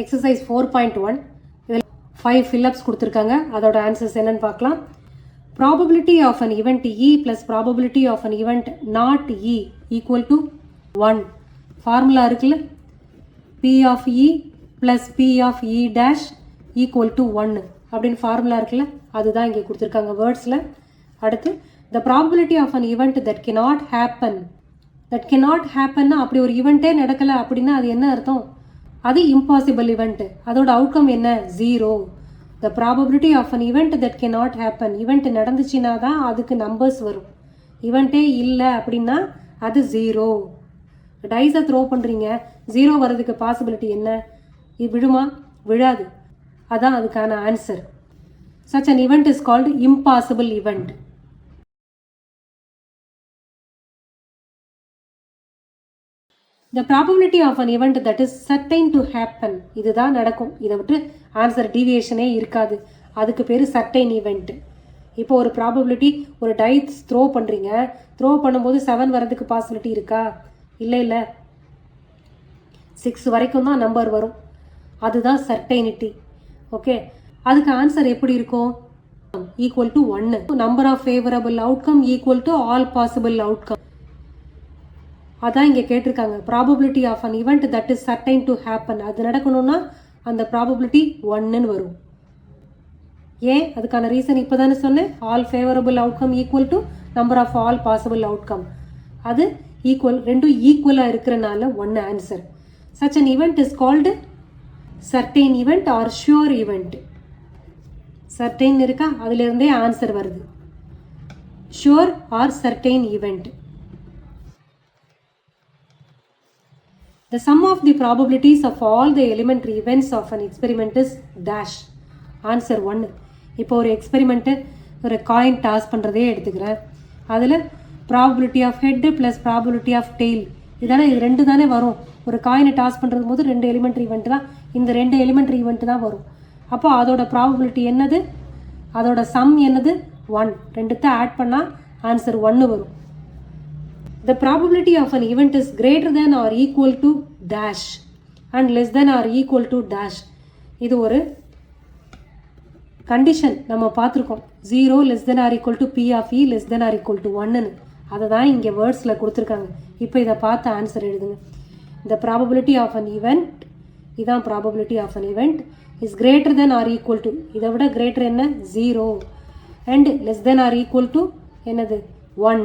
Exercise 4.1 இதில் 5 fill-ups கொடுத்துருக்காங்க. அதோட ஆன்சர்ஸ் என்னன்னு பார்க்கலாம். Probability of an event E plus probability of an event not E equal to 1. Formula இருக்குல்ல, P of E plus P of E dash equal to 1 அப்படின்னு formula இருக்குல்ல, அதுதான் இங்கே கொடுத்துருக்காங்க வேர்ட்ஸில். அடுத்து the probability of an event that cannot happen. That cannot ஹேப்பன்னா அப்படி ஒரு ஈவெண்ட்டே நடக்கலை அப்படின்னா அது என்ன அர்த்தம்? அது இம்பாசிபிள் ஈவெண்ட். அதோட அவுட்கம் என்ன? 0. The probability of an event that cannot happen. Event நடந்துச்சுன்னா தான் அதுக்கு நம்பர்ஸ் வரும். ஈவெண்ட்டே இல்லை அப்படின்னா அது 0. டைஸை த்ரோ பண்ணுறீங்க, 0 வர்றதுக்கு பாசிபிலிட்டி என்ன? இது விழுமா? விழாது. அதான் அதுக்கான answer. Such an event is called impossible event. The probability of an event that is certain to happen. இதுதான் நடக்கும். இதை விட்டு ஆன்சர் டீவியேஷனே இருக்காது. அதுக்கு பேர் சர்டைன் ஈவெண்ட். இப்போ ஒரு ப்ராபபிலிட்டி, ஒரு டைஸ் த்ரோ பண்ணுறீங்க, த்ரோ பண்ணும்போது 7 வரதுக்கு பாசிபிலிட்டி இருக்கா? இல்லை 6 வரைக்கும் தான் நம்பர் வரும். அதுதான் சர்டைனிட்டி. ஓகே, அதுக்கு ஆன்சர் எப்படி இருக்கும்? Equal to 1. Number of favourable outcome equal to all possible outcome. அதான் இங்கே கேட்டிருக்காங்க. Probability of an event that is certain to happen. அது நடக்கணும்னா அந்த ப்ராபபிலிட்டி 1ன்னு வரும். ஏன்? அதுக்கான ரீசன் இப்போ தானே சொன்னேன். All favourable outcome equal to number of all possible outcome. அது ஈக்குவல், ரெண்டும் ஈக்குவலாக இருக்கிறனால 1 answer. Such an event is called certain event or sure event. Certain இருக்கா, அதுலேருந்தே ஆன்சர் வருது. Sure or certain event. The sum of the probabilities of all the elementary events of an experiment is dash. Answer 1. இப்போ ஒரு experiment, ஒரு coin toss பண்ணுறதே எடுத்துக்கிறேன். அதில் probability of head plus probability of tail, இது 2 தானே வரும். ஒரு காயினை டாஸ் பண்ணுறது போது 2 எலிமெண்ட்ரி ஈவெண்ட் தான், இந்த 2 எலிமெண்ட்ரி ஈவெண்ட் தான் வரும். அப்போ அதோட ப்ராபபிலிட்டி என்னது? அதோட சம் என்னது? 1. 2 ஆட் பண்ணால் ஆன்சர் 1 வரும். The probability of an event is greater than or equal to dash and less than or equal to dash. இது ஒரு கண்டிஷன் நம்ம பார்த்துருக்கோம். 0 less than or equal to p of e less than or equal to 1ன்னு. அதை தான் இங்கே வேர்ட்ஸில் கொடுத்துருக்காங்க. இப்போ இதை பார்த்து ஆன்சர் எழுதுங்க. The probability of an event, இதான் probability of an event, is greater than or equal to, இதை விட greater என்ன? 0 and less than or equal to என்னது? 1.